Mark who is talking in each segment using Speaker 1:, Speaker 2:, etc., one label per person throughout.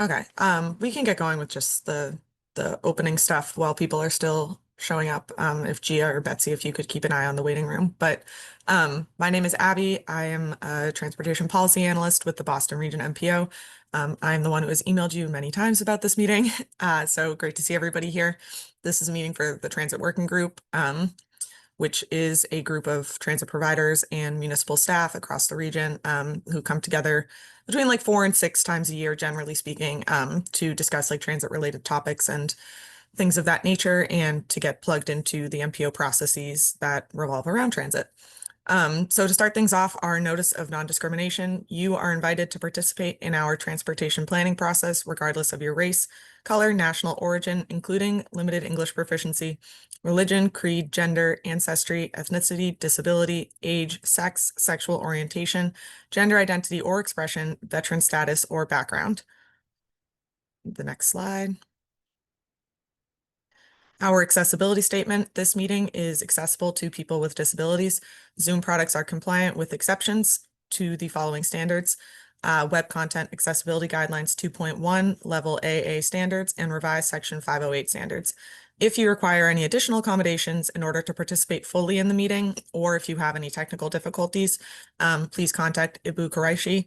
Speaker 1: Okay, we can get going with just the opening stuff while people are still showing up. If Gia or Betsy, if you could keep an eye on the waiting room. But my name is Abby. I am a transportation policy analyst with the Boston Region MPO. I'm the one who has emailed you many times about this meeting. So great to see everybody here. This is a meeting for the Transit Working Group, which is a group of transit providers and municipal staff across the region who come together between like 4 and 6 times a year, generally speaking, to discuss like transit related topics and things of that nature and to get plugged into the MPO processes that revolve around transit. So to start things off, our notice of non-discrimination, you are invited to participate in our transportation planning process, regardless of your race, color, national origin, including limited English proficiency, religion, creed, gender, ancestry, ethnicity, disability, age, sex, sexual orientation, gender identity or expression, veteran status, or background. The next slide. Our accessibility statement, this meeting is accessible to people with disabilities. Zoom products are compliant with exceptions to the following standards. Web Content Accessibility Guidelines 2.1, Level AA standards, and revised Section 508 standards. If you require any additional accommodations in order to participate fully in the meeting, or if you have any technical difficulties, please contact Ibu Qureshi,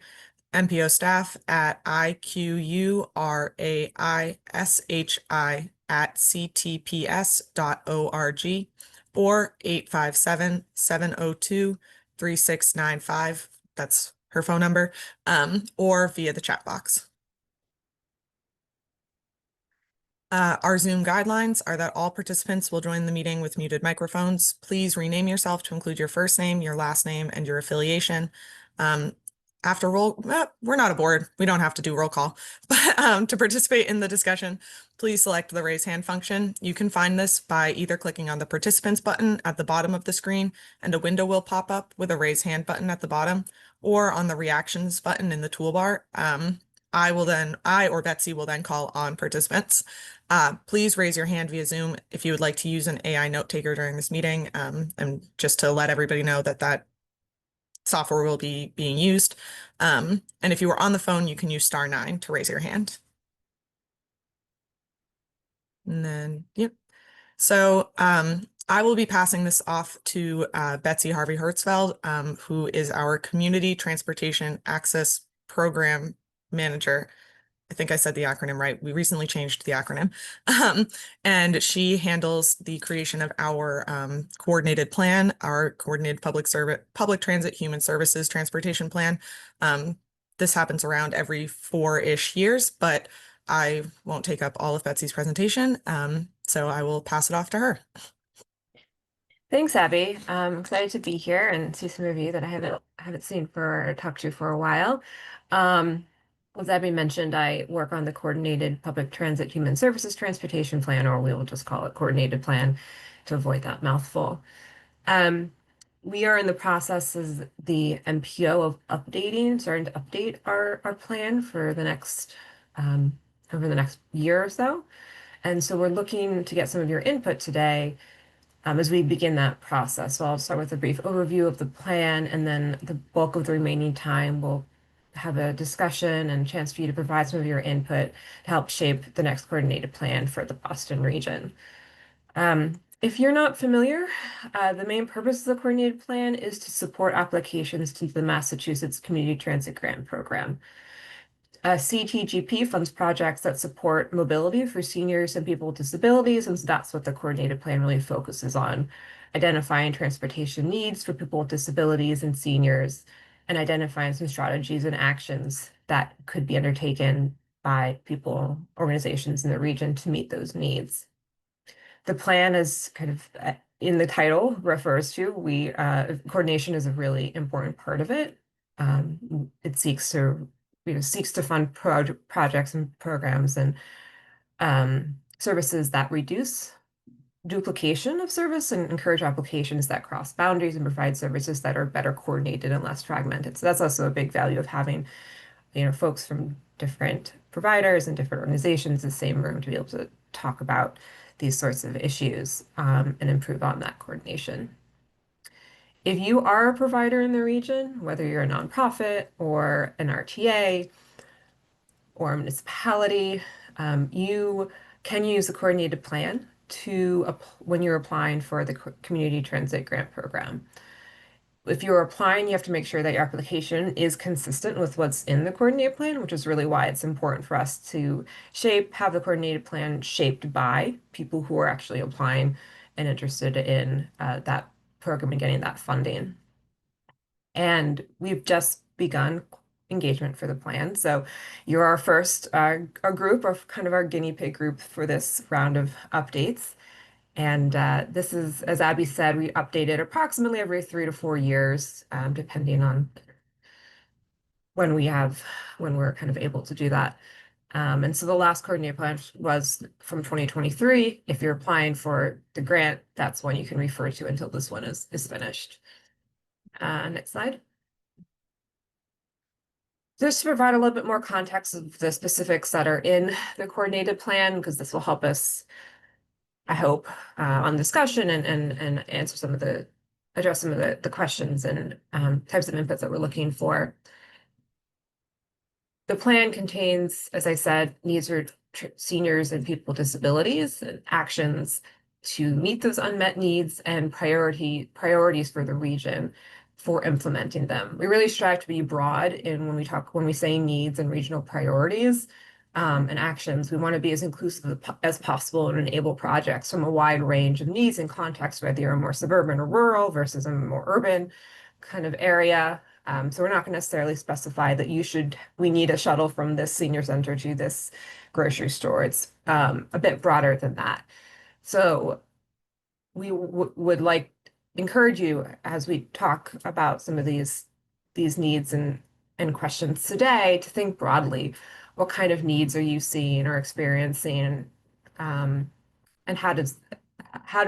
Speaker 1: MPO staff at iqurishi@ctps.org or 857-702-3695. That's her phone number, or via the chat box. Our Zoom guidelines are that all participants will join the meeting with muted microphones. Please rename yourself to include your first name, your last name, and your affiliation. After we're not a board. We don't have to do roll call, but to participate in the discussion, please select the raise hand function. You can find this by either clicking on the participants button at the bottom of the screen and a window will pop up with a raise hand button at the bottom, or on the reactions button in the toolbar. I or Betsy will then call on participants. Please raise your hand via Zoom if you would like to use an AI note taker during this meeting, and just to let everybody know that that software will be being used. And if you are on the phone, you can use *9 to raise your hand. And then, yep. So I will be passing this off to Betsy Harvey Hertzfeld, who is our Community Transportation Access Program Manager. I think I said the acronym right. We recently changed the acronym. And she handles the creation of our coordinated plan, our coordinated public transit human services transportation plan. This happens around every 4-ish years, but I won't take up all of Betsy's presentation. So I will pass it off to her.
Speaker 2: Thanks, Abby. I'm excited to be here and see some of you that I haven't seen or talked to for a while. As Abby mentioned, I work on the Coordinated Public Transit Human Services Transportation Plan, or we will just call it Coordinated Plan to avoid that mouthful. We are in the process as the MPO of starting to update our plan for the next over the next year or so. And so we're looking to get some of your input today as we begin that process. So I'll start with a brief overview of the plan, and then the bulk of the remaining time we'll have a discussion and chance for you to provide some of your input to help shape the next coordinated plan for the Boston region. If you're not familiar, the main purpose of the coordinated plan is to support applications to the Massachusetts Community Transit Grant Program. CTGP funds projects that support mobility for seniors and people with disabilities, and so that's what the coordinated plan really focuses on, identifying transportation needs for people with disabilities and seniors, and identifying some strategies and actions that could be undertaken by people, organizations in the region to meet those needs. The plan is kind of in the title refers to, coordination is a really important part of it. It seeks to fund projects and programs and services that reduce duplication of service and encourage applications that cross boundaries and provide services that are better coordinated and less fragmented. So that's also a big value of having, folks from different providers and different organizations in the same room to be able to talk about these sorts of issues and improve on that coordination. If you are a provider in the region, whether you're a nonprofit or an RTA, or municipality, you can use the coordinated plan when you're applying for the community transit grant program. If you're applying, you have to make sure that your application is consistent with what's in the coordinated plan, which is really why it's important for us to have the coordinated plan shaped by people who are actually applying and interested in that program and getting that funding. And we've just begun engagement for the plan. So you're our first our group, or kind of our guinea pig group for this round of updates. And this is, as Abby said, we update it approximately every 3 to 4 years, depending on when we're kind of able to do that. And so the last coordinated plan was from 2023. If you're applying for the grant, that's when you can refer to until this one is finished. Next slide. Just to provide a little bit more context of the specifics that are in the coordinated plan, because this will help us, I hope, on discussion and address some of the questions and types of inputs that we're looking for. The plan contains, as I said, needs for seniors and people with disabilities and actions to meet those unmet needs and priorities for the region for implementing them. We really strive to be broad in when we say needs and regional priorities and actions. We want to be as inclusive as possible and enable projects from a wide range of needs and contexts, whether you're more suburban or rural versus a more urban kind of area. So we're not going to necessarily specify that we need a shuttle from this senior center to this grocery store. It's a bit broader than that. So we would encourage you, as we talk about some of these needs and questions today, to think broadly. What kind of needs are you seeing or experiencing? And how do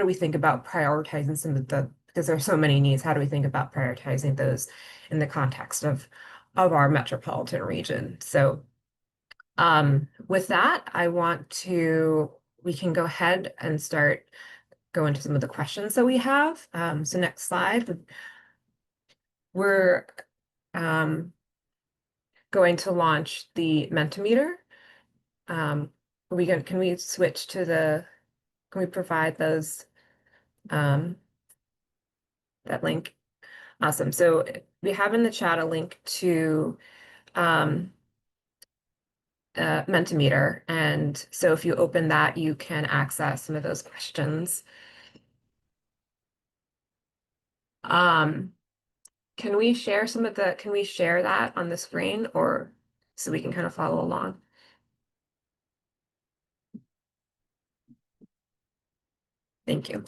Speaker 2: we think about prioritizing because there are so many needs, how do we think about prioritizing those in the context of our metropolitan region? So with that, we can go ahead and go into some of the questions that we have. So next slide. We're going to launch the Mentimeter. Can we switch to can we provide those, that link? Awesome. So we have in the chat a link to Mentimeter. And so if you open that, you can access some of those questions. Can we share that on the screen, or so we can kind of follow along? Thank you.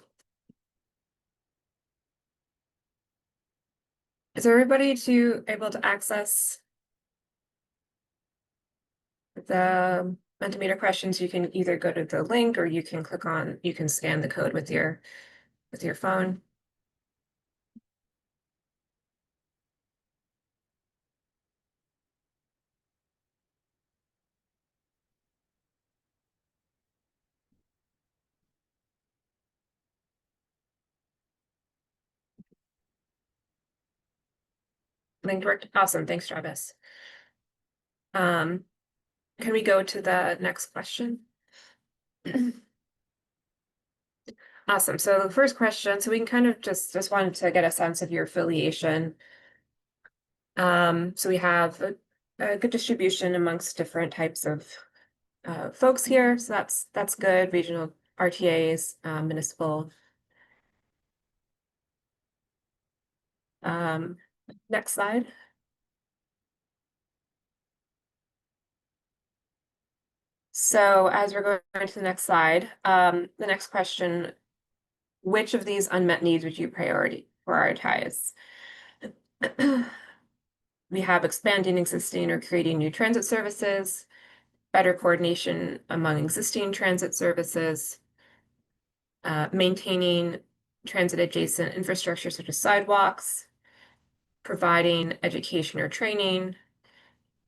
Speaker 2: Is everybody able to access the Mentimeter questions? You can either go to the link, or you can scan the code with your phone. Link worked. Awesome. Thanks, Travis. Can we go to the next question? Awesome. So the first question, so we can kind of just wanted to get a sense of your affiliation. So we have a good distribution amongst different types of folks here. So that's good. Regional RTAs, municipal. Next slide. So as we're going to the next slide, the next question, which of these unmet needs would you prioritize? We have expanding existing or creating new transit services, better coordination among existing transit services, maintaining transit adjacent infrastructure such as sidewalks, providing education or training,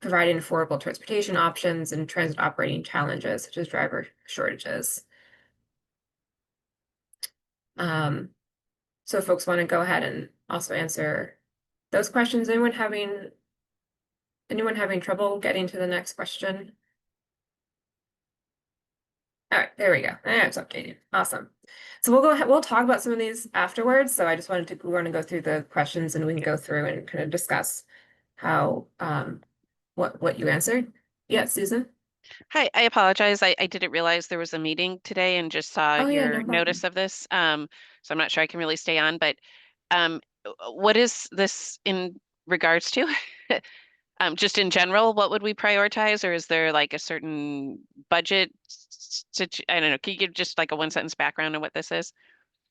Speaker 2: providing affordable transportation options, and transit operating challenges such as driver shortages. So folks want to go ahead and also answer those questions. Anyone having trouble getting to the next question? All right, there we go. It's updated. Awesome. So we'll go ahead, we'll talk about some of these afterwards. So I just wanted to, we're going to go through the questions and we can go through and kind of discuss how, what you answered. Yeah, Susan?
Speaker 3: Hi, I apologize. I didn't realize there was a meeting today and just saw
Speaker 2: Oh yeah,
Speaker 3: your
Speaker 2: no
Speaker 3: notice
Speaker 2: problem.
Speaker 3: of this. So I'm not sure I can really stay on, but what is this in regards to? Just in general, what would we prioritize, or is there like a certain budget? I don't know. Can you give just like a one sentence background on what this is?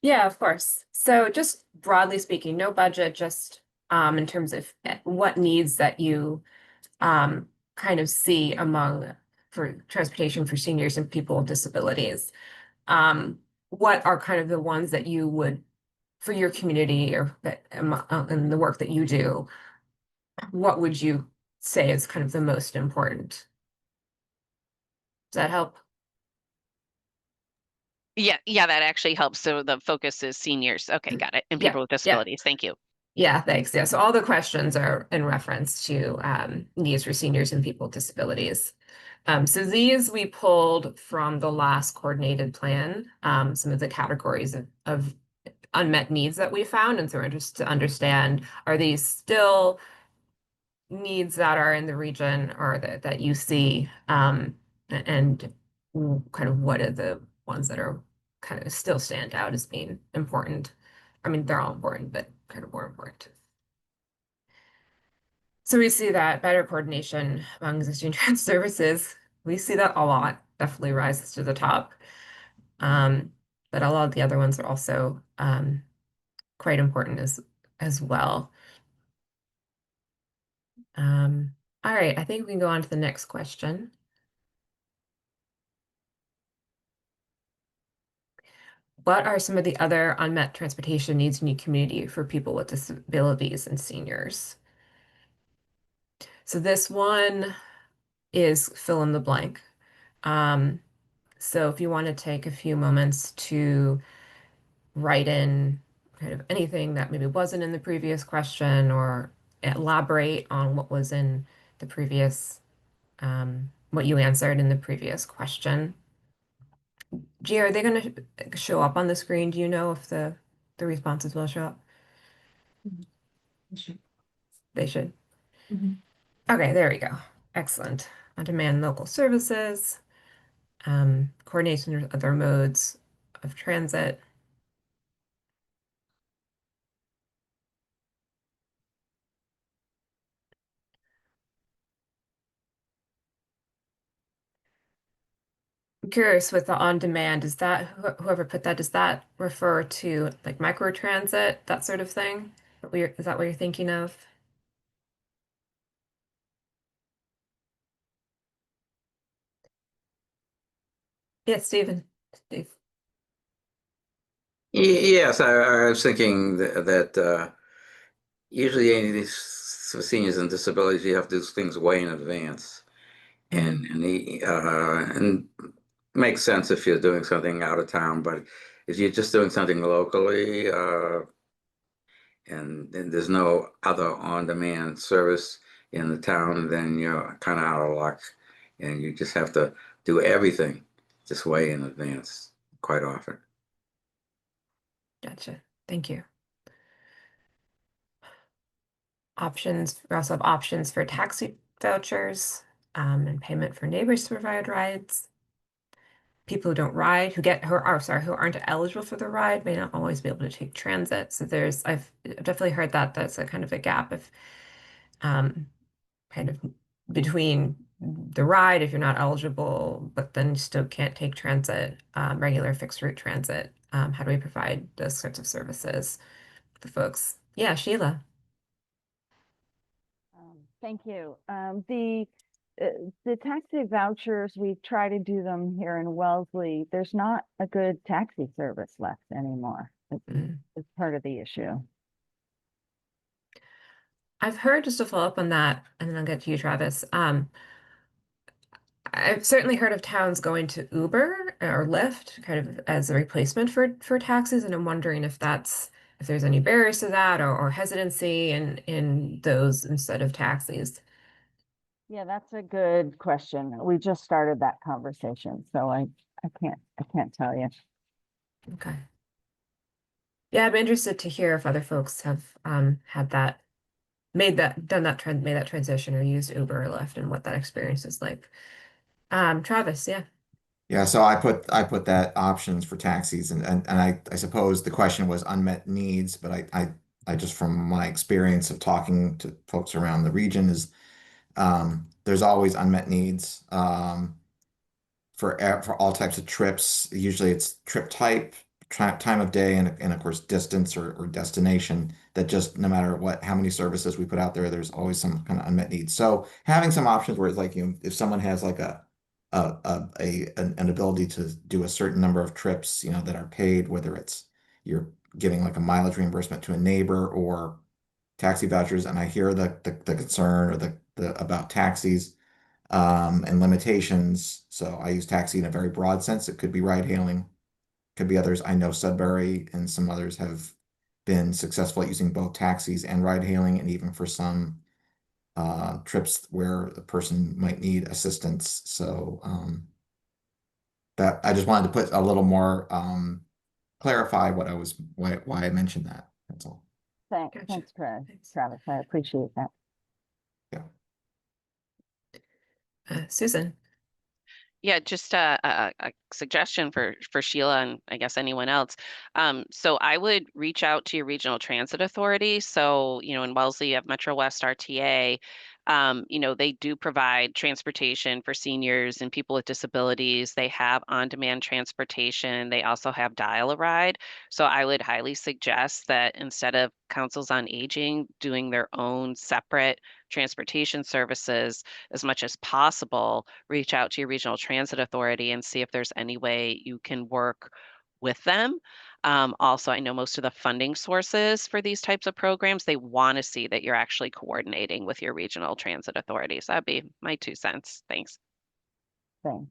Speaker 2: Yeah, of course. So just broadly speaking, no budget, just in terms of what needs that you kind of see among for transportation for seniors and people with disabilities. What are kind of the ones that you would for your community or that in the work that you do, what would you say is kind of the most important? Does that help?
Speaker 3: Yeah, that actually helps. So the focus is seniors. Okay, got it. And
Speaker 2: Yeah,
Speaker 3: people with
Speaker 2: yeah.
Speaker 3: disabilities. Thank you.
Speaker 2: Yeah, thanks. Yeah, so all the questions are in reference to needs for seniors and people with disabilities. So these we pulled from the last coordinated plan, some of the categories of unmet needs that we found. And so we're interested to understand, are these still needs that are in the region or that you see? And kind of what are the ones that are kind of still stand out as being important? I mean, they're all important, but kind of more important. So we see that better coordination among existing trans services. We see that a lot, definitely rises to the top. Um, but a lot of the other ones are also quite important as well. All right, I think we can go on to the next question. What are some of the other unmet transportation needs in your community for people with disabilities and seniors? So this one is fill in the blank. Um, so if you want to take a few moments to write in kind of anything that maybe wasn't in the previous question or elaborate on what was in the previous, what you answered in the previous question. Gia, are they going to show up on the screen? Do you know if the responses will show up? They should. Okay, there we go. Excellent. On-demand local services, coordination with other modes of transit. I'm curious with the on-demand, is that whoever put that, does that refer to like microtransit, that sort of thing? Is that what you're thinking of? Yeah, Stephen. Steve.
Speaker 4: Yes, I was thinking that usually any of these for seniors and disabilities, you have to do things way in advance,
Speaker 2: Mhm.
Speaker 4: and makes sense if you're doing something out of town, but if you're just doing something locally, and then there's no other on-demand service in the town, then you're kind of out of luck, and you just have to do everything just way in advance quite often.
Speaker 2: Gotcha. Thank you. Options, we also have options for taxi vouchers, and payment for neighbors to provide rides. People who don't ride, who aren't eligible for the ride may not always be able to take transit. So I've definitely heard that that's a kind of a gap of um, kind of between the ride if you're not eligible, but then you still can't take transit, regular fixed route transit. How do we provide those sorts of services to folks? Yeah, Sheila.
Speaker 5: Thank you. The taxi vouchers, we try to do them here in Wellesley. There's not a good taxi service left anymore.
Speaker 2: Mm.
Speaker 5: It's part of the issue.
Speaker 2: I've heard, just to follow up on that, and then I'll get to you, Travis. I've certainly heard of towns going to Uber or Lyft kind of as a replacement for taxis, and I'm wondering if there's any barriers to that or hesitancy in those instead of taxis.
Speaker 5: Yeah, that's a good question. We just started that conversation, so I can't tell you.
Speaker 2: Okay. Yeah, I'd be interested to hear if other folks have had that, made that transition or used Uber or Lyft and what that experience is like. Travis, yeah.
Speaker 6: Yeah, so I put that options for taxis and I suppose the question was unmet needs, but I just from my experience of talking to folks around the region is there's always unmet needs for all types of trips. Usually it's trip type, time of day, and of course distance or destination. That just no matter what how many services we put out there, there's always some kind of unmet needs. So having some options where it's like if someone has like an ability to do a certain number of trips, that are paid, whether it's you're giving like a mileage reimbursement to a neighbor or taxi vouchers, and I hear the concern or the about taxis and limitations. So I use taxi in a very broad sense. It could be ride hailing, could be others. I know Sudbury and some others have been successful at using both taxis and ride hailing, and even for some trips where the person might need assistance. So that I just wanted to put a little more clarify why I mentioned that. That's all.
Speaker 2: Gotcha.
Speaker 5: Thanks,
Speaker 2: Thanks.
Speaker 5: Travis. I appreciate that.
Speaker 6: Yeah.
Speaker 2: Susan.
Speaker 3: Yeah, just a suggestion for Sheila and I guess anyone else. So I would reach out to your regional transit authority. So, in Wellesley, you have Metro West RTA. They do provide transportation for seniors and people with disabilities. They have on-demand transportation. They also have Dial-A-Ride. So I would highly suggest that instead of councils on aging doing their own separate transportation services, as much as possible, reach out to your regional transit authority and see if there's any way you can work with them. Also, I know most of the funding sources for these types of programs, they want to see that you're actually coordinating with your regional transit authorities. That'd be my 2 cents. Thanks.
Speaker 5: Thanks.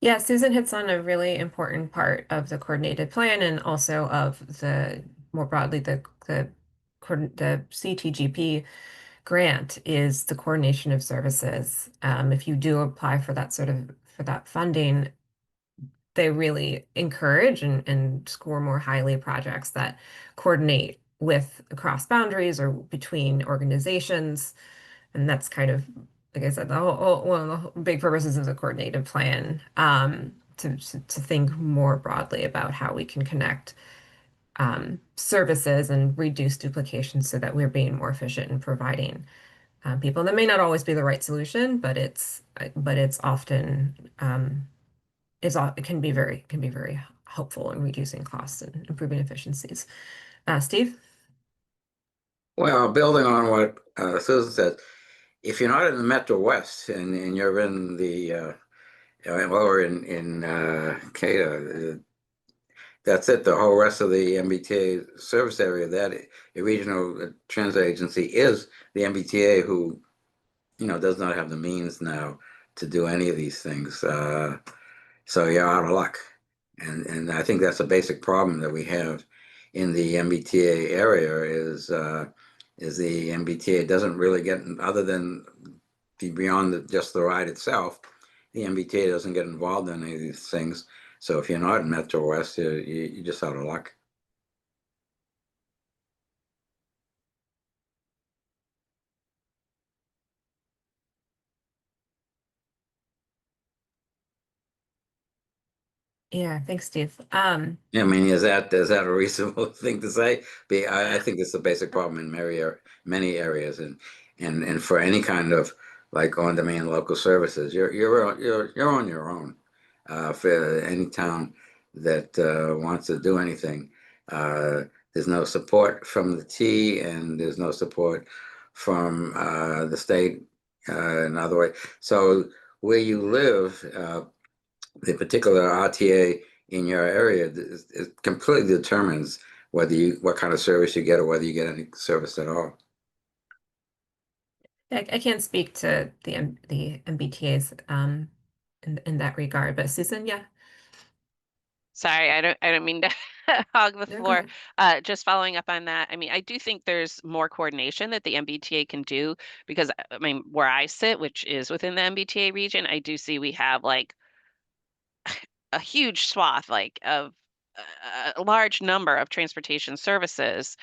Speaker 2: Yeah, Susan hits on a really important part of the coordinated plan and also of the more broadly the CTGP grant is the coordination of services. If you do apply for that for that funding, they really encourage and score more highly projects that coordinate with across boundaries or between organizations. And that's kind of, like I said, one of the big purposes of the coordinated plan, to think more broadly about how we can connect services and reduce duplication so that we're being more efficient in providing people. That may not always be the right solution, but it's often it can be very helpful in reducing costs and improving efficiencies. Steve?
Speaker 4: Well, building on what Susan said, if you're not in the Metro West and you're in the or in CATA, that's it. The whole rest of the MBTA service area, that a regional transit agency is the MBTA, who does not have the means now to do any of these things. So you're out of luck, and I think that's a basic problem that we have in the MBTA area is the MBTA doesn't really get, other than beyond just the ride itself, the MBTA doesn't get involved in any of these things. So if you're not in Metro West, you're just out of luck.
Speaker 2: Yeah, thanks, Steve.
Speaker 4: Yeah, I mean, is that a reasonable thing to say? I think it's a basic problem in many areas, and for any kind of like on-demand local services, you're on your own. For any town that wants to do anything, there's no support from the T, and there's no support from the state in other way. So where you live, the particular RTA in your area it completely determines what kind of service you get or whether you get any service at all.
Speaker 2: I can't speak to the MBTA's in that regard, but Susan, yeah.
Speaker 3: Sorry, I don't mean to hog the
Speaker 2: No, go
Speaker 3: floor.
Speaker 2: ahead.
Speaker 3: Just following up on that, I mean, I do think there's more coordination that the MBTA can do because I mean, where I sit, which is within the MBTA region, I do see we have like a huge swath like of a large number of transportation services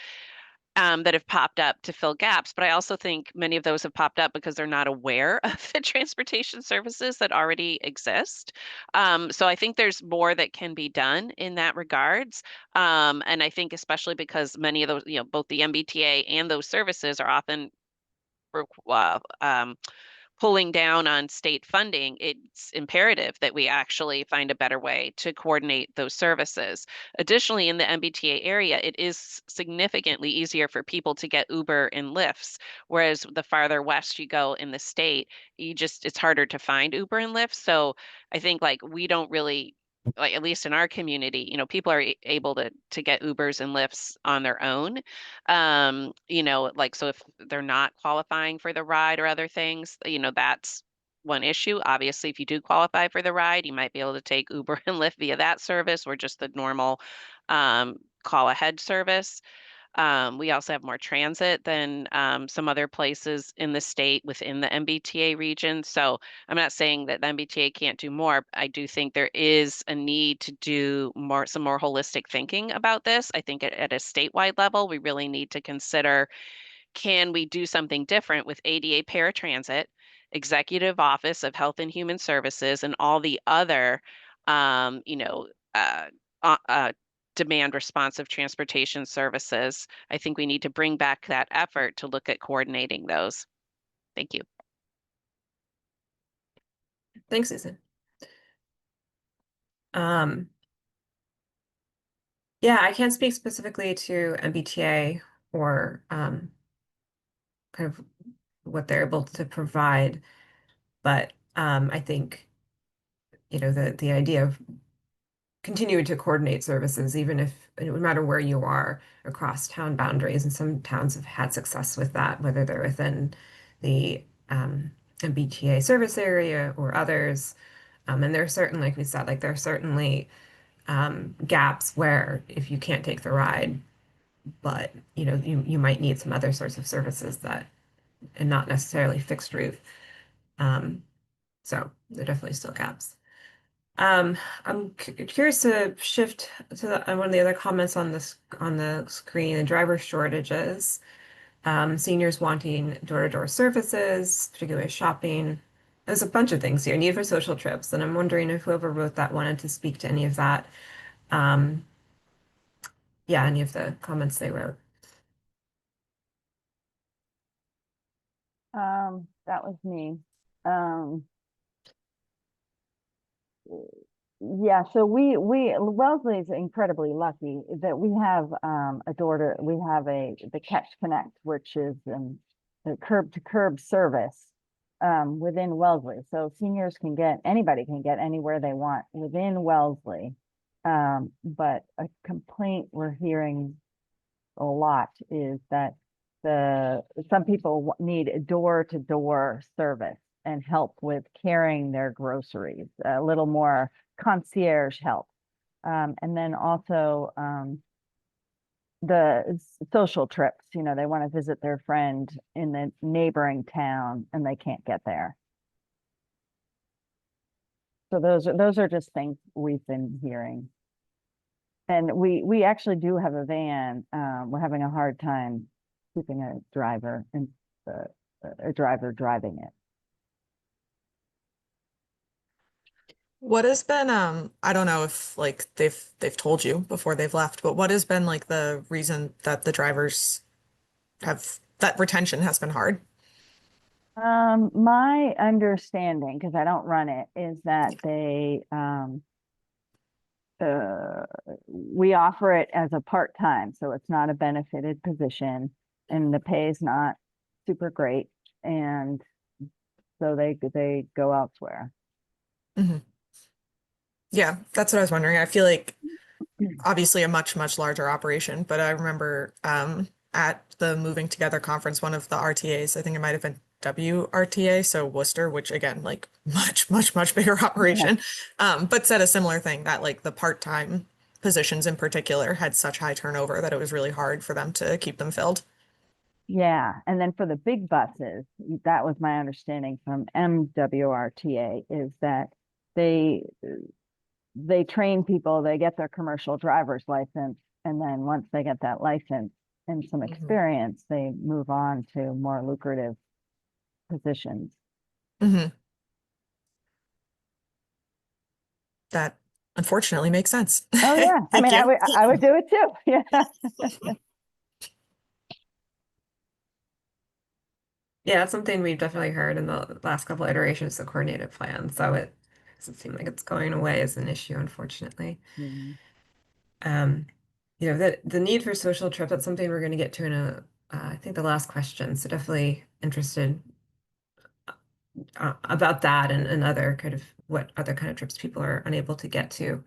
Speaker 3: that have popped up to fill gaps. But I also think many of those have popped up because they're not aware of the transportation services that already exist. So I think there's more that can be done in that regards. And I think especially because many of those, both the MBTA and those services are often pulling down on state funding, it's imperative that we actually find a better way to coordinate those services. Additionally, in the MBTA area, it is significantly easier for people to get Uber and Lyfts, whereas the farther west you go in the state, it's harder to find Uber and Lyft. So I think like we don't really, like at least in our community, people are able to get Ubers and Lyfts on their own. Like so if they're not qualifying for the ride or other things, that's one issue. Obviously, if you do qualify for the ride, you might be able to take Uber and Lyft via that service or just the normal call ahead service. We also have more transit than some other places in the state within the MBTA region. So I'm not saying that the MBTA can't do more. I do think there is a need to do some more holistic thinking about this. I think at a statewide level, we really need to consider, can we do something different with ADA paratransit, Executive Office of Health and Human Services, and all the other, um, you know, uh, demand responsive transportation services. I think we need to bring back that effort to look at coordinating those. Thank you.
Speaker 2: Thanks, Susan. Yeah, I can't speak specifically to MBTA or kind of what they're able to provide, but I think the idea of continuing to coordinate services, even if no matter where you are across town boundaries, and some towns have had success with that, whether they're within the MBTA service area or others. And there are certain, like we said, like there are certainly gaps where if you can't take the ride, but you might need some other sorts of services and not necessarily fixed route. So there are definitely still gaps. I'm curious to shift to one of the other comments on the screen, the driver shortages, seniors wanting door-to-door services, particularly shopping. There's a bunch of things here, need for social trips, and I'm wondering if whoever wrote that wanted to speak to any of that. Yeah, any of the comments they wrote.
Speaker 5: That was me. Yeah, so Wellesley is incredibly lucky that we have the Catch Connect, which is the curb to curb service within Wellesley. So anybody can get anywhere they want within Wellesley. But a complaint we're hearing a lot is that some people need a door-to-door service and help with carrying their groceries, a little more concierge help. And then also the social trips, they want to visit their friend in the neighboring town and they can't get there. So those are just things we've been hearing. And we actually do have a van. We're having a hard time keeping a driver and a driver driving it.
Speaker 1: What has been, I don't know if like they've told you before they've left, but what has been like the reason that the drivers that retention has been hard?
Speaker 5: My understanding, because I don't run it, is that we offer it as a part-time, so it's not a benefited position and the pay is not super great. And so they go elsewhere.
Speaker 1: Mhm. Yeah, that's what I was wondering. I feel like obviously a much, much larger operation, but I remember at the Moving Together conference, one of the RTAs, I think it might have been WRTA, so Worcester, which again, like much, much, much bigger operation, but said a similar thing that like the part-time positions in particular had such high turnover that it was really hard for them to keep them filled.
Speaker 5: Yeah, and then for the big buses, that was my understanding from MWRTA, is that they train people, they get their commercial driver's license, and then once they get that license and some
Speaker 2: Mhm.
Speaker 5: experience, they move on to more lucrative positions.
Speaker 1: Mhm. That unfortunately makes sense.
Speaker 5: Oh, yeah. I
Speaker 1: Thank
Speaker 5: mean,
Speaker 1: you.
Speaker 5: I would do it too. Yeah.
Speaker 2: Yeah, it's something we've definitely heard in the last couple iterations of the coordinated plan. So it doesn't seem like it's going away as an issue, unfortunately.
Speaker 5: Mhm.
Speaker 2: The need for social trip, that's something we're going to get to in I think the last question. So definitely interested about that and other kind of what other kind of trips people are unable to get to.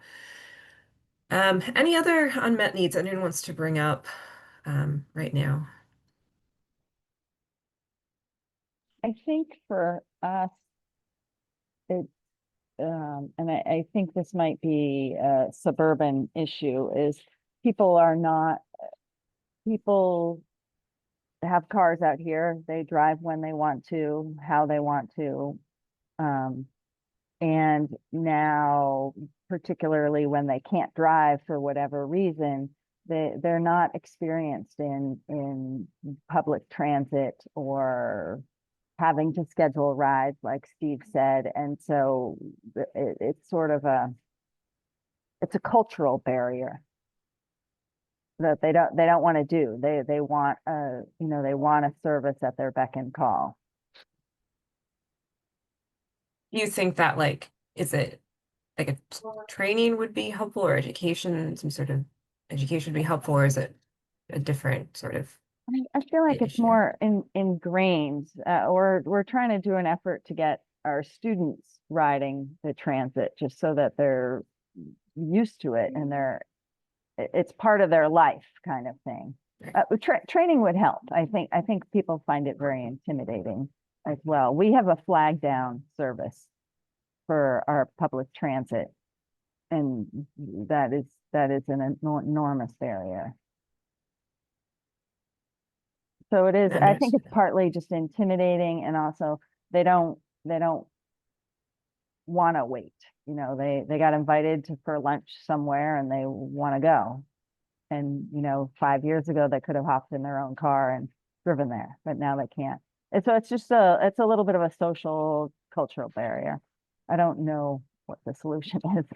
Speaker 2: Any other unmet needs anyone wants to bring up right now?
Speaker 5: I think for us, it, and I think this might be a suburban issue, is people are not, people have cars out here. They drive when they want to, how they want to. And now, particularly when they can't drive for whatever reason, they're not experienced in public transit or having to schedule rides, like Steve said. And so it's sort of it's a cultural barrier that they don't want to do. They want they want a service at their beck and call.
Speaker 2: Do you think that is it like a training would be helpful or education, some sort of education would be helpful, or is it a different sort of
Speaker 5: I feel like it's
Speaker 2: issue?
Speaker 5: more ingrained. We're trying to do an effort to get our students riding the transit just so that they're used to it and it's part of their life kind of thing.
Speaker 2: Right.
Speaker 5: Training would help. I think people find it very intimidating as well. We have a flag down service for our public transit, and that is an enormous barrier. So it is, I think it's partly just intimidating, and also they don't want to wait. They got invited for lunch somewhere and they want to go. And 5 years ago they could have hopped in their own car and driven there, but now they can't. And so it's just it's a little bit of a social cultural barrier. I don't know what the solution is.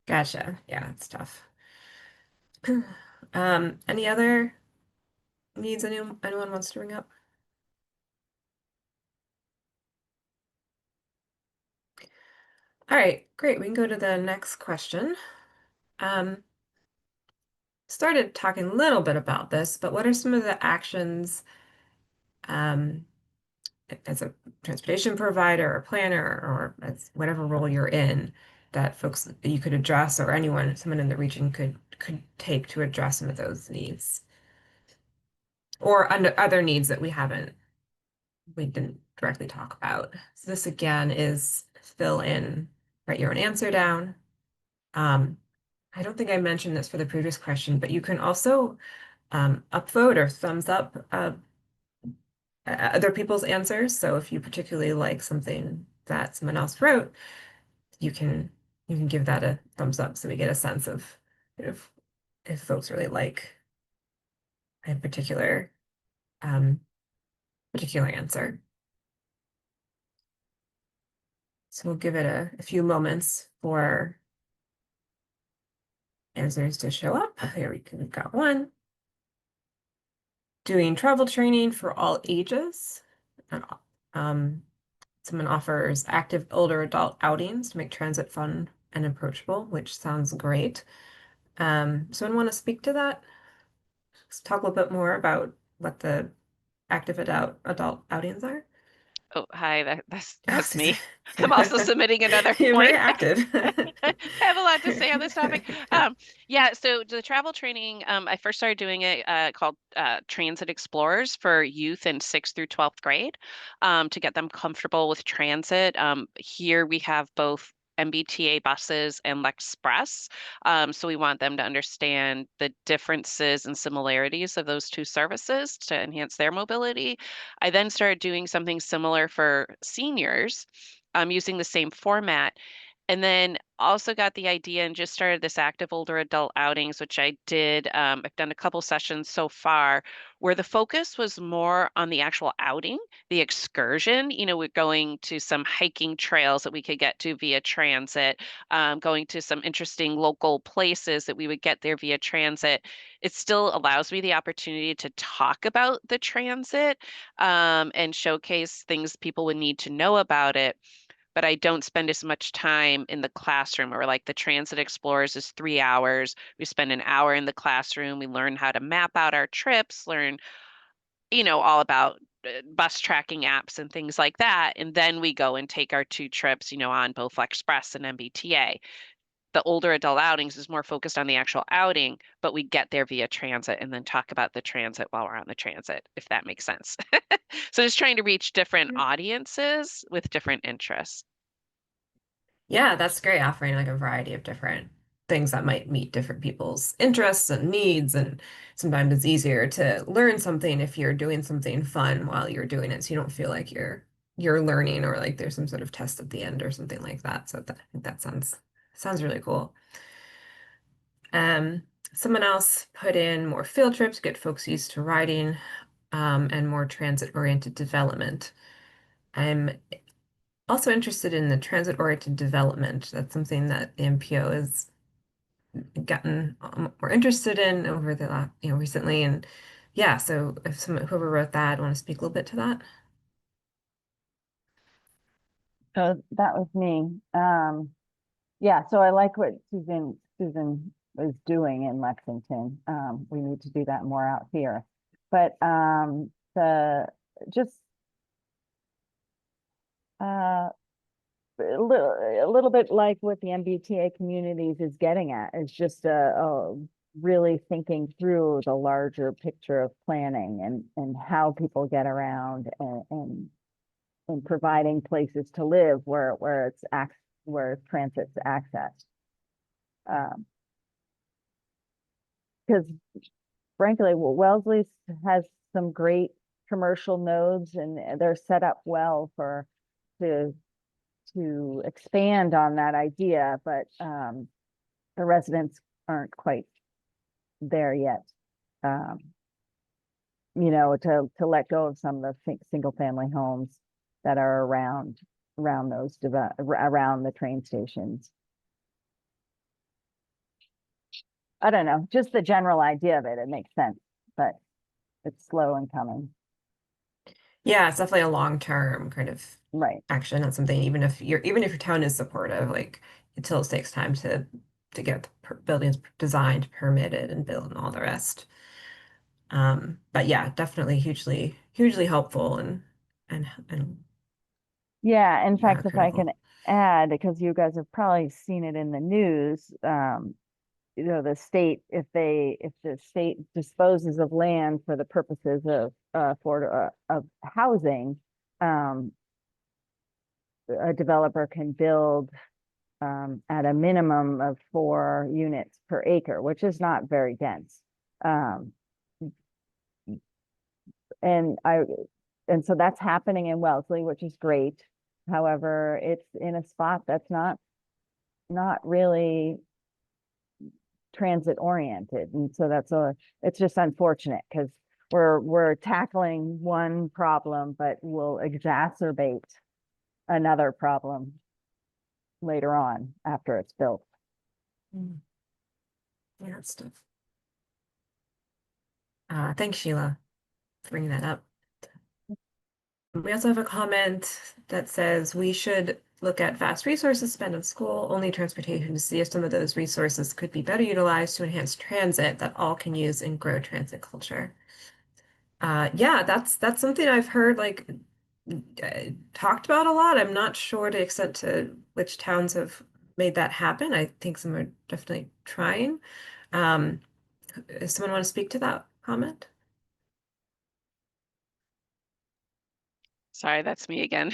Speaker 2: Gotcha. Yeah, it's tough. Any other needs anyone wants to bring up? All right, great. We can go to the next question. Started talking a little bit about this, but what are some of the actions as a transportation provider or planner or as whatever role you're in that you could address, or someone in the region could take to address some of those needs or other needs that we didn't directly talk about. So this again is fill in, write your own answer down. I don't think I mentioned this for the previous question, but you can also upvote or thumbs up other people's answers. So if you particularly like something that someone else wrote, you can give that a thumbs up so we get a sense of if folks really like a particular answer. So we'll give it a few moments for answers to show up. Here we've got one. Doing travel training for all ages. Someone offers active older adult outings to make transit fun and approachable, which sounds great. Someone want to speak to that? Let's talk a little bit more about what the active adult outings are.
Speaker 3: Oh, hi, that's me. I'm also submitting another
Speaker 2: You're
Speaker 3: point.
Speaker 2: very active.
Speaker 3: I have a lot to say on this topic. Yeah, so the travel training, I first started doing it called Transit Explorers for youth in 6th through 12th grade to get them comfortable with transit. Here we have both MBTA buses and Lexpress. So we want them to understand the differences and similarities of those two services to enhance their mobility. I then started doing something similar for seniors using the same format. And then also got the idea and just started this active older adult outings, which I did. I've done a couple sessions so far where the focus was more on the actual outing, the excursion. You know, we're going to some hiking trails that we could get to via transit, going to some interesting local places that we would get there via transit. It still allows me the opportunity to talk about the transit and showcase things people would need to know about it, but I don't spend as much time in the classroom. Or like the Transit Explorers is 3 hours. We spend an hour in the classroom. We learn how to map out our trips, learn, all about bus tracking apps and things like that. And then we go and take our 2 trips, on both Express and MBTA. The older adult outings is more focused on the actual outing, but we get there via transit and then talk about the transit while we're on the transit, if that makes sense. So just trying to reach different audiences with different interests.
Speaker 2: Yeah, that's great, offering like a variety of different things that might meet different people's interests and needs. And sometimes it's easier to learn something if you're doing something fun while you're doing it, so you don't feel like you're learning or like there's some sort of test at the end or something like that. So I think that sounds really cool. Someone else put in more field trips, get folks used to riding, and more transit-oriented development. I'm also interested in the transit-oriented development. That's something that the MPO has gotten more interested in over the recently. And yeah, so if whoever wrote that, want to speak a little bit to that?
Speaker 5: So that was me. Yeah, so I like what Susan is doing in Lexington. We need to do that more out here. But the just a little bit like what the MBTA communities is getting at is just really thinking through the larger picture of planning and how people get around and providing places to live where transit's accessed. Because frankly, Wellesley has some great commercial nodes and they're set up well to expand on that idea, but the residents aren't quite there yet. To let go of some of the single family homes that are around around the train stations. I don't know, just the general idea of it makes sense, but it's slow in coming.
Speaker 2: Yeah, it's definitely a long-term kind of
Speaker 5: Right.
Speaker 2: action. That's something, even if your town is supportive, like it still takes time to get the buildings designed, permitted, and built, and all the rest. But yeah, definitely hugely helpful and
Speaker 5: Yeah, in fact, if I
Speaker 2: critical.
Speaker 5: can add, because you guys have probably seen it in the news, the state, if the state disposes of land for the purposes of housing, a developer can build at a minimum of 4 units per acre, which is not very dense. And so that's happening in Wellesley, which is great. However, it's in a spot that's not really transit oriented. And so it's just unfortunate because we're tackling one problem, but will exacerbate another problem later on after it's built.
Speaker 2: Yeah, stuff. Thanks, Sheila, for bringing that up. We also have a comment that says we should look at vast resources spent on school only transportation to see if some of those resources could be better utilized to enhance transit that all can use and grow transit culture. Yeah, that's something I've heard talked about a lot. I'm not sure to the extent to which towns have made that happen. I think some are definitely trying. Does someone want to speak to that comment?
Speaker 3: Sorry, that's me again.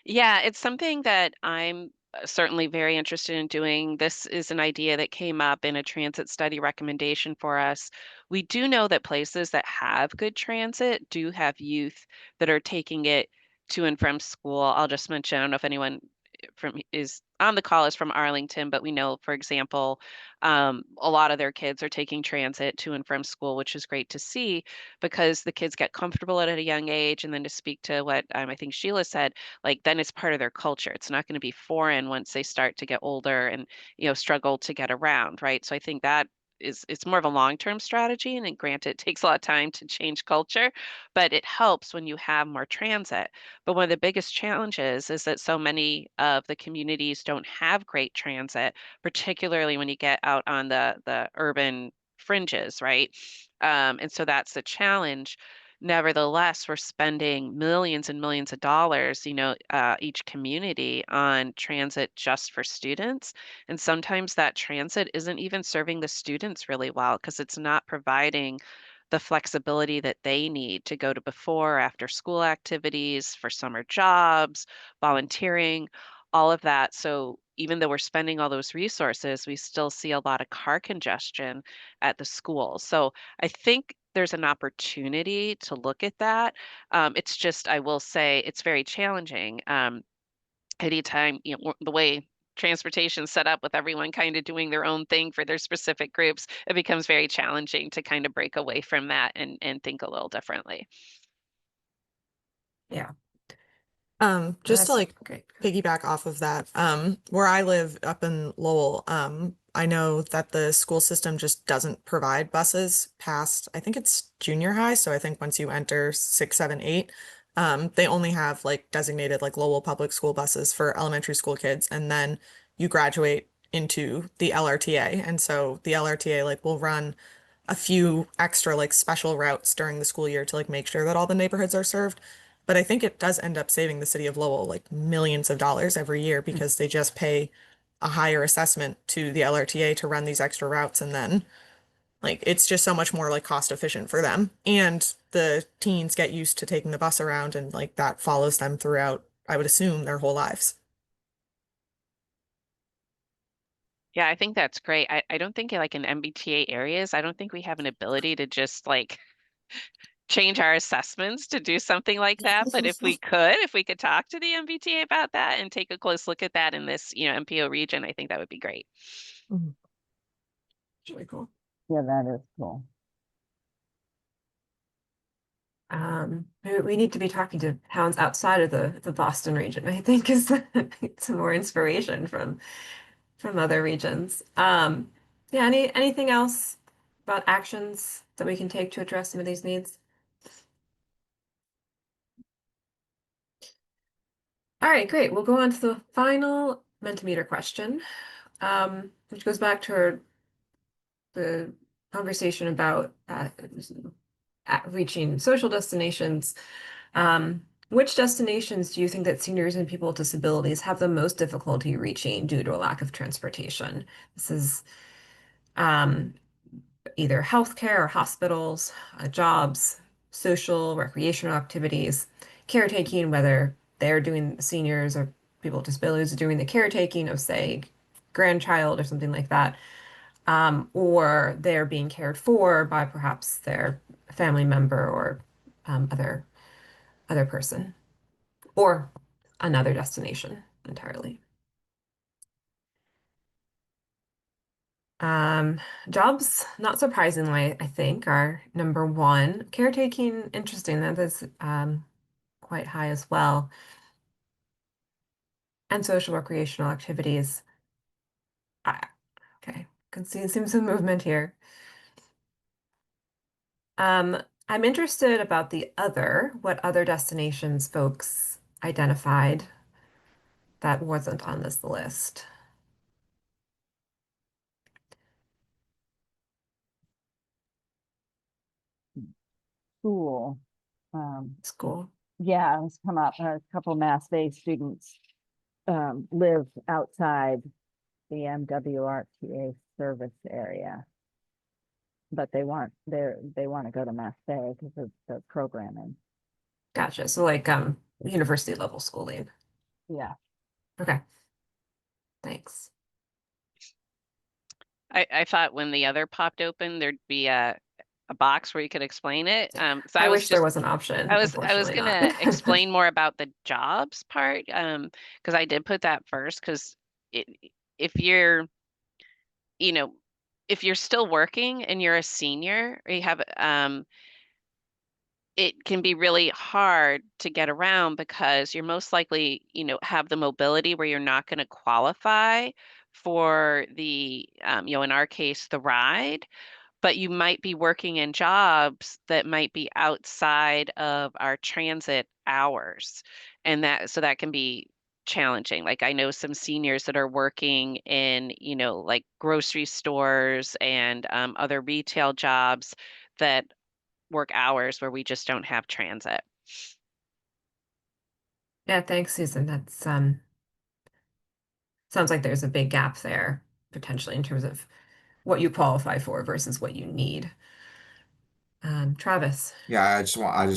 Speaker 3: Yeah, it's something that I'm certainly very interested in doing. This is an idea that came up in a transit study recommendation for us. We do know that places that have good transit do have youth that are taking it to and from school. I'll just mention, I don't know if anyone is on the call is from Arlington, but we know, for example, a lot of their kids are taking transit to and from school, which is great to see because the kids get comfortable at a young age. And then to speak to what I think Sheila said, like then it's part of their culture. It's not going to be foreign once they start to get older and struggle to get around, right? So I think that it's more of a long-term strategy, and granted it takes a lot of time to change culture, but it helps when you have more transit. But one of the biggest challenges is that so many of the communities don't have great transit, particularly when you get out on the urban fringes, right? And so that's the challenge. Nevertheless, we're spending millions and millions of dollars, each community on transit just for students. And sometimes that transit isn't even serving the students really well because it's not providing the flexibility that they need to go to before or after school activities, for summer jobs, volunteering, all of that. So even though we're spending all those resources, we still see a lot of car congestion at the schools. So I think there's an opportunity to look at that. It's just, I will say, it's very challenging. Anytime, the way transportation's set up with everyone kind of doing their own thing for their specific groups, it becomes very challenging to kind of break away from that and think a little differently.
Speaker 2: Yeah.
Speaker 1: Just to
Speaker 2: That's
Speaker 1: like
Speaker 2: great.
Speaker 1: piggyback off of that, where I live up in Lowell, I know that the school system just doesn't provide buses past, I think it's junior high. So I think once you enter 6, 7, 8, they only have like designated like Lowell public school buses for elementary school kids. And then you graduate into the LRTA. And so the LRTA like will run a few extra like special routes during the school year to like make sure that all the neighborhoods are served. But I think it does end up saving the city of Lowell like millions of dollars every year because they just pay a higher assessment to the LRTA to run these extra routes. And then like it's just so much more like cost efficient for them. And the teens get used to taking the bus around and like that follows them throughout, I would assume, their whole lives.
Speaker 3: Yeah, I think that's great. I don't think like in MBTA areas, I don't think we have an ability to just like change our assessments to do something like that. But if we could talk to the MBTA about that and take a close look at that in this, MPO region, I think that would be great.
Speaker 1: Mhm.
Speaker 2: It's really cool.
Speaker 5: Yeah, that is cool.
Speaker 2: We need to be talking to towns outside of the Boston region, I think, is some more inspiration from other regions. Yeah, anything else about actions that we can take to address some of these needs? All right, great. We'll go on to the final Mentimeter question, which goes back to the conversation about reaching social destinations. Which destinations do you think that seniors and people with disabilities have the most difficulty reaching due to a lack of transportation? This is either healthcare or hospitals, jobs, social, recreational activities, caretaking, whether they're doing seniors or people with disabilities are doing the caretaking of, say, grandchild or something like that, or they're being cared for by perhaps their family member or other person, or another destination entirely. Jobs, not surprisingly, I think, are number one. Caretaking, interesting, that is quite high as well. And social recreational activities. Okay, can see some movement here. I'm interested about what other destinations folks identified that wasn't on this list.
Speaker 5: School.
Speaker 2: School.
Speaker 5: Yeah, it's come up. A couple Mass Bay students live outside the MWRTA service area, but they want to go to Mass Bay because of the programming.
Speaker 2: Gotcha. So like university level schooling.
Speaker 5: Yeah.
Speaker 2: Okay. Thanks.
Speaker 3: I thought when the other popped open, there'd be a box where you could explain it. So
Speaker 2: I
Speaker 3: I was
Speaker 2: wish there
Speaker 3: just
Speaker 2: was an option.
Speaker 3: I was
Speaker 2: Unfortunately
Speaker 3: gonna
Speaker 2: not.
Speaker 3: explain more about the jobs part, because I did put that first, because it if you're, you know, if you're still working and you're a senior or you have it can be really hard to get around because you're most likely, have the mobility where you're not going to qualify for the, in our case, the ride, but you might be working in jobs that might be outside of our transit hours. And so that can be challenging. Like I know some seniors that are working in, like grocery stores and other retail jobs that work hours where we just don't have transit.
Speaker 2: Yeah, thanks, Susan. That's sounds like there's a big gap there potentially in terms of what you qualify for versus what you need. Travis.
Speaker 6: Yeah, I just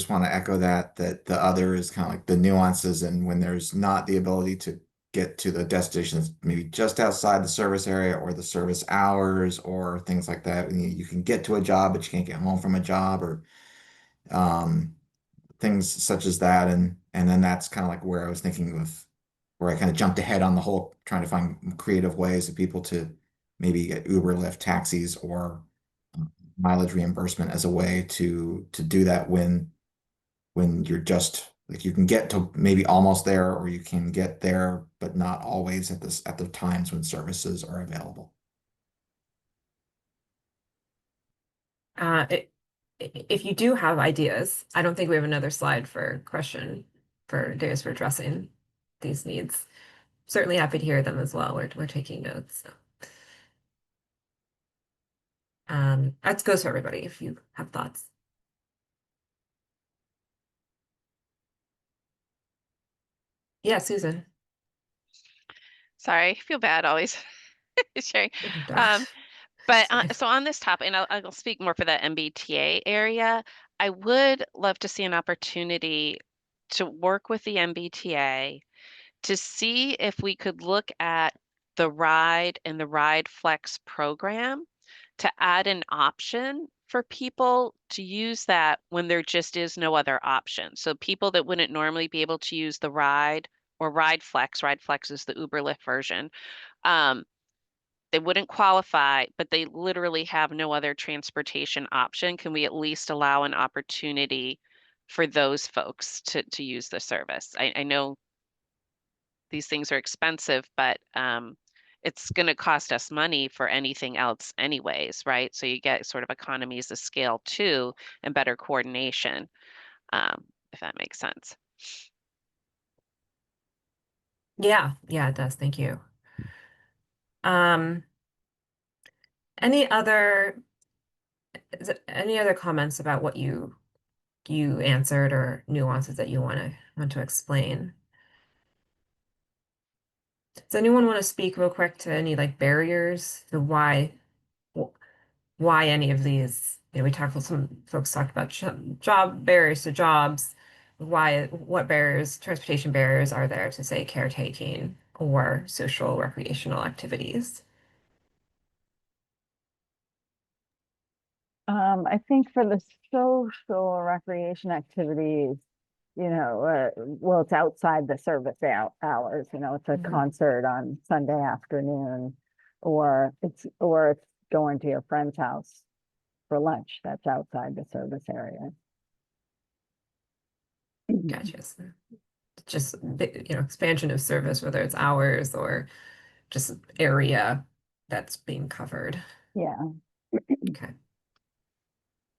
Speaker 6: want to echo that the other is kind of like the nuances, and when there's not the ability to get to the destinations maybe just outside the service area or the service hours or things like that. And you can get to a job, but you can't get home from a job, or um, things such as that. And then that's kind of like where I was thinking of where I kind of jumped ahead on the whole trying to find creative ways of people to maybe get Uber, Lyft, taxis, or mileage reimbursement as a way to do that when you're just like you can get to maybe almost there, or you can get there but not always at the times when services are available.
Speaker 2: Uh, it, if you do have ideas, I don't think we have another slide for question for days for addressing these needs. Certainly happy to hear them as well. We're taking notes. So. That goes for everybody if you have thoughts. Yeah, Susan.
Speaker 3: Sorry, I feel bad always sharing.
Speaker 2: Darn.
Speaker 3: But
Speaker 2: Sorry.
Speaker 3: so on this topic, and I'll speak more for the MBTA area, I would love to see an opportunity to work with the MBTA to see if we could look at the Ride and the Ride Flex program to add an option for people to use that when there just is no other option. So people that wouldn't normally be able to use the Ride or Ride Flex is the Uber Lyft version. They wouldn't qualify, but they literally have no other transportation option. Can we at least allow an opportunity for those folks to use the service? I know these things are expensive, but it's going to cost us money for anything else anyways, right? So you get sort of economies of scale too and better coordination, if that makes sense.
Speaker 2: Yeah, it does. Thank you. Um, any other comments about what you answered or nuances that you want to explain? Does anyone want to speak real quick to any like barriers, the why any of these? We talked with some folks talked about job barriers to jobs. What barriers, transportation barriers are there to say caretaking or social recreational activities?
Speaker 5: I think for the social recreation activities, well, it's outside the service hours, it's a concert on Sunday afternoon, or it's going to your friend's house for lunch. That's outside the service area.
Speaker 2: Gotcha. So just expansion of service, whether it's hours or just area that's being covered.
Speaker 5: Yeah.
Speaker 2: Okay.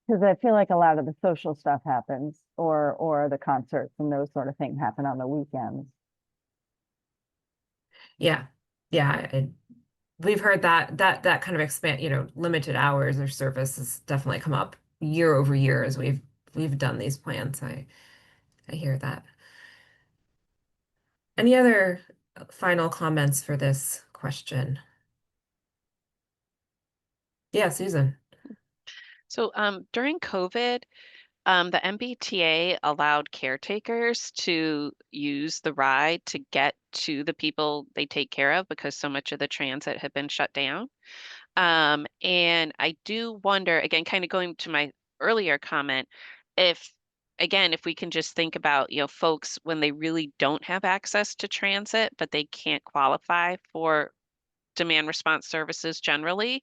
Speaker 5: Because I feel like a lot of the social stuff happens, or the concerts and those sort of things happen on the weekends.
Speaker 2: Yeah. We've heard that kind of expand, limited hours or service has definitely come up year over year as we've done these plans. I hear that. Any other final comments for this question? Yeah, Susan.
Speaker 3: So during COVID, the MBTA allowed caretakers to use the ride to get to the people they take care of because so much of the transit had been shut down. And I do wonder, again, kind of going to my earlier comment, if again, if we can just think about, folks when they really don't have access to transit, but they can't qualify for demand response services generally,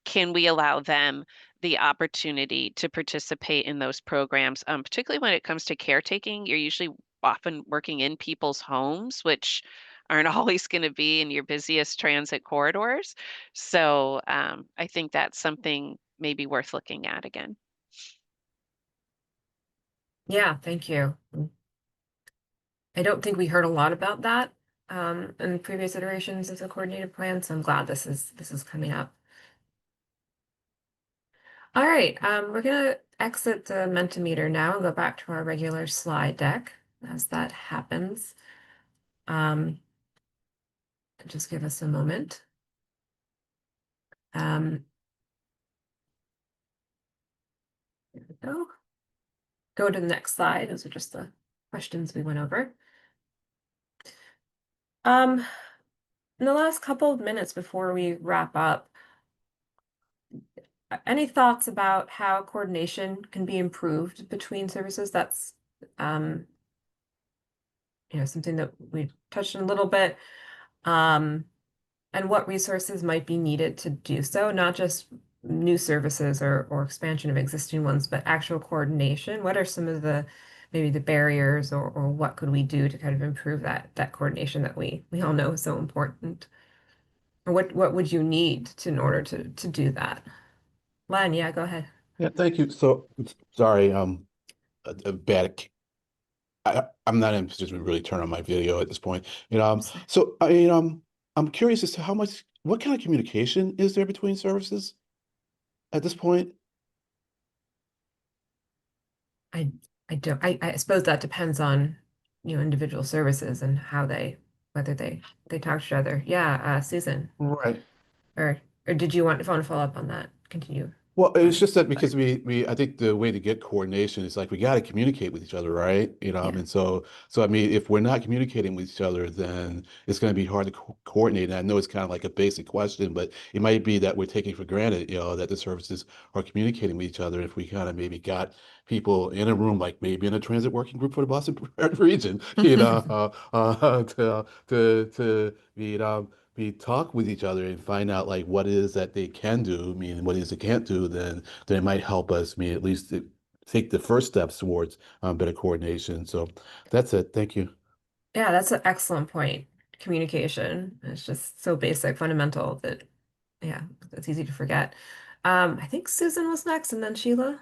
Speaker 3: can we allow them the opportunity to participate in those programs? Particularly when it comes to caretaking, you're usually often working in people's homes, which aren't always going to be in your busiest transit corridors. So I think that's something maybe worth looking at again.
Speaker 2: Yeah, thank you. I don't think we heard a lot about that in previous iterations of the coordinated plan, so I'm glad this is coming up. All right, we're gonna exit the Mentimeter now and go back to our regular slide deck as that happens. Just give us a moment. There we go. Go to the next slide. Those are just the questions we went over. In the last couple of minutes before we wrap up, any thoughts about how coordination can be improved between services? That's something that we touched on a little bit. And what resources might be needed to do so, not just new services or expansion of existing ones, but actual coordination. What are some of maybe the barriers or what could we do to kind of improve that coordination that we all know is so important? Or what would you need in order to do that? Len, yeah, go ahead.
Speaker 7: Yeah, thank you. So sorry, a bad. I'm not in a position to really turn on my video at this point. So I'm curious as to what kind of communication is there between services at this point?
Speaker 2: I don't. I suppose that depends on individual services and how whether they talk to each other. Yeah, Susan.
Speaker 7: Right.
Speaker 2: Or did you want to follow up on that? Continue.
Speaker 7: Well, it's just that because I think the way to get coordination is like we got to communicate with each other, right?
Speaker 2: Yeah.
Speaker 7: And so I mean, if we're not communicating with each other, then it's going to be hard to coordinate. And I know it's kind of like a basic question, but it might be that we're taking for granted, that the services are communicating with each other. If we kind of maybe got people in a room, like maybe in a transit working group for the Boston region, to we talk with each other and find out like what it is that they can do, what it is they can't do, then it might help us, at least take the first steps towards better coordination. So that's it. Thank you.
Speaker 2: Yeah, that's an excellent point. Communication is just so basic, fundamental that, yeah, it's easy to forget. I think Susan was next and then Sheila.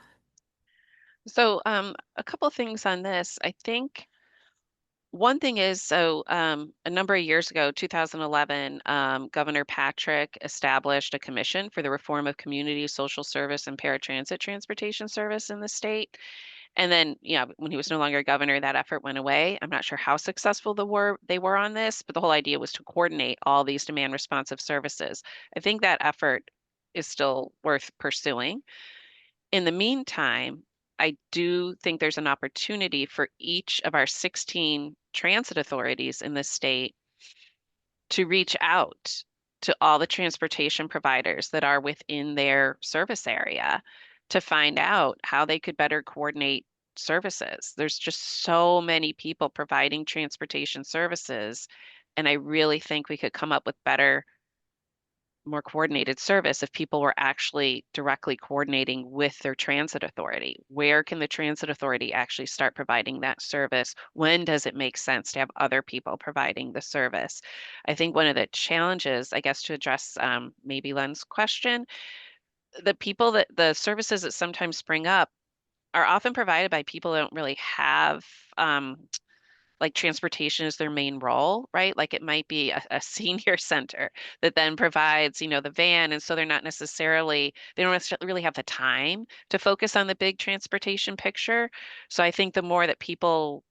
Speaker 3: So a couple things on this. I think one thing is, a number of years ago, 2011, Governor Patrick established a commission for the reform of community social service and paratransit transportation service in the state. And then, when he was no longer governor, that effort went away. I'm not sure how successful they were on this, but the whole idea was to coordinate all these demand responsive services. I think that effort is still worth pursuing. In the meantime, I do think there's an opportunity for each of our 16 transit authorities in the state to reach out to all the transportation providers that are within their service area to find out how they could better coordinate services. There's just so many people providing transportation services, and I really think we could come up with better, more coordinated service if people were actually directly coordinating with their transit authority. Where can the transit authority actually start providing that service? When does it make sense to have other people providing the service? I think one of the challenges, I guess, to address maybe Len's question, the services that sometimes spring up are often provided by people that don't really have like transportation is their main role, right? Like it might be a senior center that then provides, the van. And so they don't necessarily really have the time to focus on the big transportation picture. So I think the more that people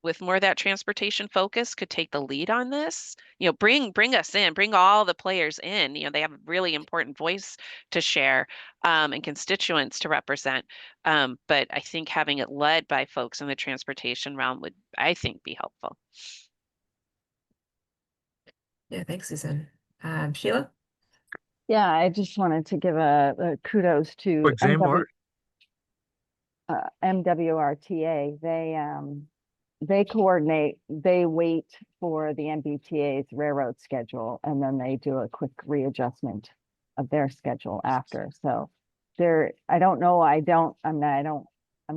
Speaker 3: with more of that transportation focus could take the lead on this, bring us in, bring all the players in, they have a really important voice to share and constituents to represent. But I think having it led by folks in the transportation realm would, I think, be helpful.
Speaker 2: Yeah, thanks, Susan. Sheila?
Speaker 5: Yeah, I just wanted to give a kudos to
Speaker 8: Quick, Zane
Speaker 5: MW.
Speaker 8: Mark.
Speaker 5: MWRTA, they coordinate, they wait for the MBTA's railroad schedule, and then they do a quick readjustment of their schedule after. So I don't know, I'm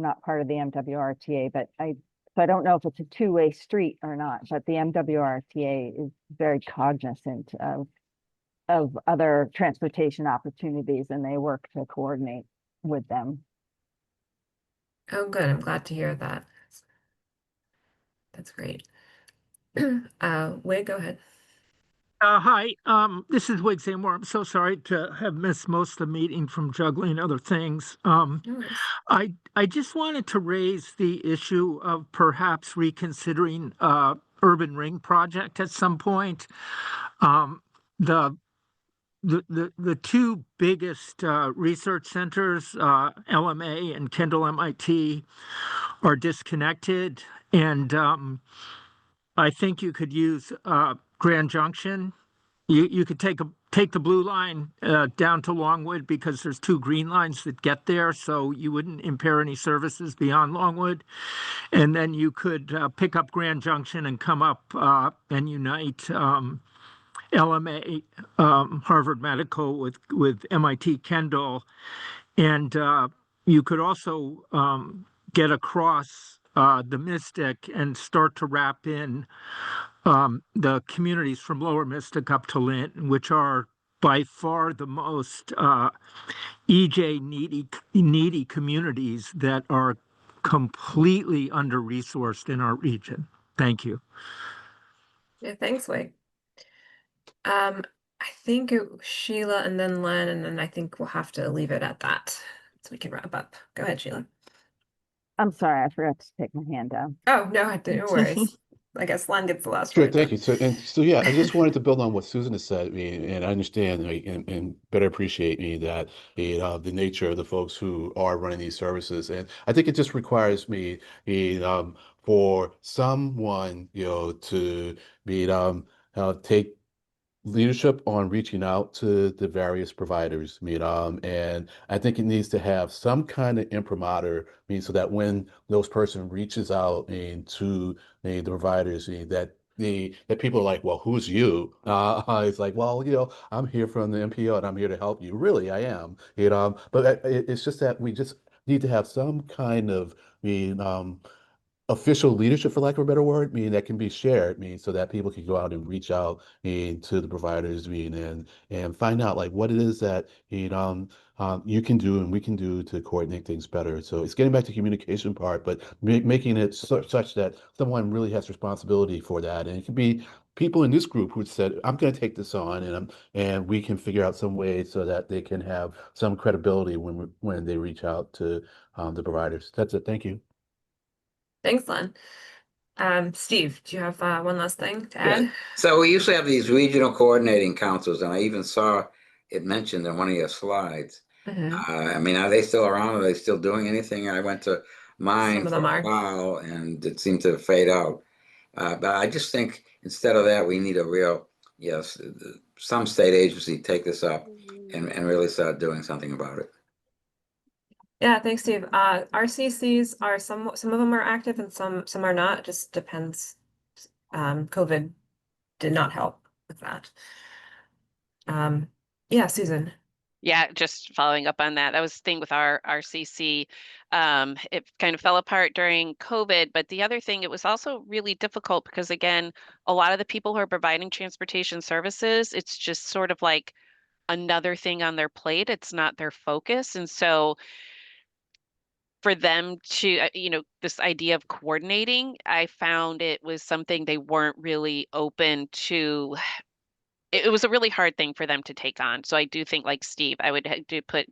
Speaker 5: not part of the MWRTA, but I don't know if it's a two-way street or not, but the MWRTA is very cognizant of other transportation opportunities, and they work to coordinate with them.
Speaker 2: Oh, good. I'm glad to hear that. That's great. Wade, go ahead.
Speaker 8: Hi, this is Wade Seymour. I'm so sorry to have missed most of the meeting from juggling other things.
Speaker 2: No worries.
Speaker 8: I just wanted to raise the issue of perhaps reconsidering urban ring project at some point. The two biggest research centers, LMA and Kendall MIT, are disconnected, and I think you could use Grand Junction. You could take the blue line down to Longwood, because there's two green lines that get there, so you wouldn't impair any services beyond Longwood. And then you could pick up Grand Junction and come up and unite LMA, Harvard Medical, with MIT Kendall. And you could also get across the Mystic and start to wrap in the communities from Lower Mystic up to Linton, which are by far the most EJ needy communities that are completely under-resourced in our region. Thank you.
Speaker 2: Yeah, thanks, Wade. I think Sheila and then Len, and then I think we'll have to leave it at that so we can wrap up. Go ahead, Sheila.
Speaker 5: I'm sorry, I forgot to take my hand down.
Speaker 2: Oh, no worries. I guess Len gets the last
Speaker 7: Sure,
Speaker 2: word
Speaker 7: thank
Speaker 2: then.
Speaker 7: you. So yeah, I just wanted to build on what Susan has said, and I understand and better appreciate that the nature of the folks who are running these services, and I think it just requires for someone to take leadership on reaching out to the various providers, and I think it needs to have some kind of imprimatur, so that when those person reaches out to the providers, that people are like, well, who's you? It's like, well, I'm here from the MPO and I'm here to help you. Really, I am. But it's just that we just need to have some kind of official leadership, for lack of a better word, that can be shared, so that people can go out and reach out to the providers, and find out like what it is that you can do and we can do to coordinate things better. So it's getting back to communication part, but making it such that someone really has responsibility for that, and it can be people in this group who said, I'm going to take this on, and we can figure out some ways so that they can have some credibility when they reach out to the providers. That's it. Thank you.
Speaker 2: Thanks, Len. Steve, do you have one last thing to
Speaker 4: Yeah.
Speaker 2: add?
Speaker 4: So we used to have these regional coordinating councils, and I even saw it mentioned in one of your slides.
Speaker 2: Mhm.
Speaker 4: I mean, are they still around? Are they still doing anything? I went to mine
Speaker 2: Some of
Speaker 4: for
Speaker 2: them
Speaker 4: a
Speaker 2: are.
Speaker 4: while, and it seemed to fade out. But I just think instead of that, we need a real, some state agency take this up and really start doing something about it.
Speaker 2: Yeah, thanks, Steve. RCCs are some of them are active and some are not. It just depends. COVID did not help with that. Yeah, Susan.
Speaker 3: Yeah, just following up on that. That was the thing with our RCC. It kind of fell apart during COVID, but the other thing, it was also really difficult because, again, a lot of the people who are providing transportation services, it's just sort of like another thing on their plate. It's not their focus. And so for them to, this idea of coordinating, I found it was something they weren't really open to. It was a really hard thing for them to take on. So I do think, like Steve, I would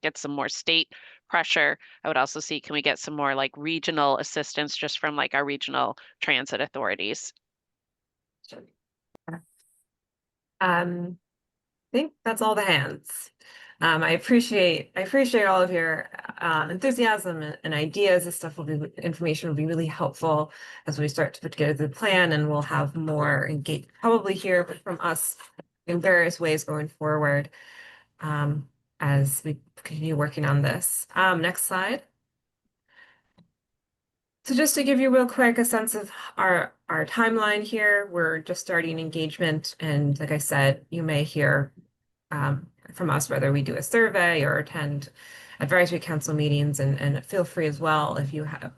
Speaker 3: get some more state pressure. I would also see, can we get some more like regional assistance just from like our regional transit authorities?
Speaker 2: I think that's all the hands. I appreciate all of your enthusiasm and ideas. This stuff information will be really helpful as we start to put together the plan, and we'll have more engaged, probably hear from us in various ways going forward as we continue working on this. Next slide. So just to give you real quick a sense of our timeline here, we're just starting engagement, and like I said, you may hear from us whether we do a survey or attend advisory council meetings, and feel free as well if you have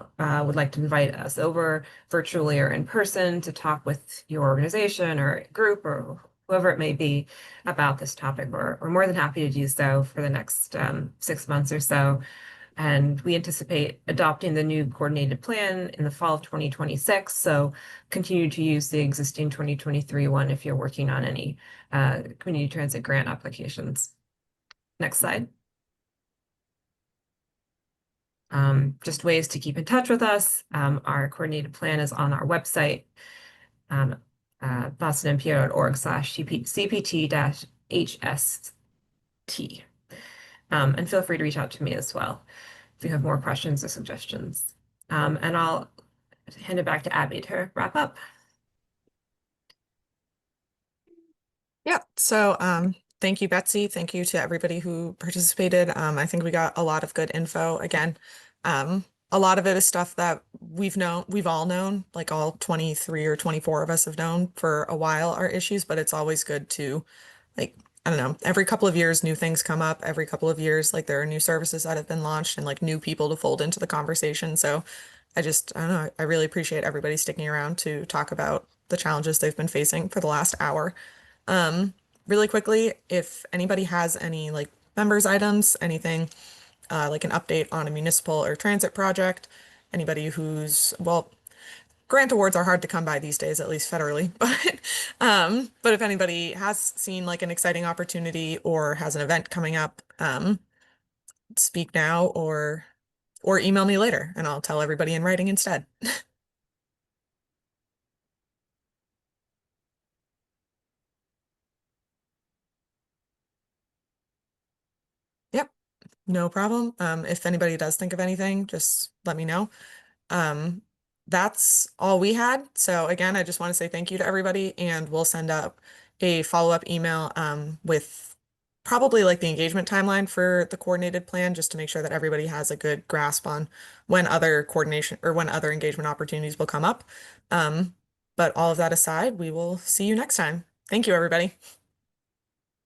Speaker 2: would like to invite us over virtually or in person to talk with your organization or group or whoever it may be about this topic. We're more than happy to do so for the next 6 months or so. And we anticipate adopting the new coordinated plan in the fall of 2026. So continue to use the existing 2023 one if you're working on any community transit grant applications. Next slide. Just ways to keep in touch with us. Our coordinated plan is on our website, bostonmpo.org/cpt-hst. And feel free to reach out to me as well if you have more questions or suggestions. And I'll hand it back to Abby to wrap up.
Speaker 1: Yeah, so thank you, Betsy. Thank you to everybody who participated. I think we got a lot of good info. Again, a lot of it is stuff that we've all known, like all 23 or 24 of us have known for a while, our issues, but it's always good to, like, I don't know, every couple of years, new things come up. Every couple of years, like there are new services that have been launched and like new people to fold into the conversation. So I don't know, I really appreciate everybody sticking around to talk about the challenges they've been facing for the last hour. Really quickly, if anybody has any like members items, anything like an update on a municipal or transit project, anybody well, grant awards are hard to come by these days, at least federally, but if anybody has seen like an exciting opportunity or has an event coming up, speak now or email me later and I'll tell everybody in writing instead. Yep, no problem. If anybody does think of anything, just let me know. That's all we had. So again, I just want to say thank you to everybody, and we'll send up a follow-up email with probably like the engagement timeline for the coordinated plan, just to make sure that everybody has a good grasp on when other coordination or when other engagement opportunities will come up. But all of that aside, we will see you next time. Thank you, everybody.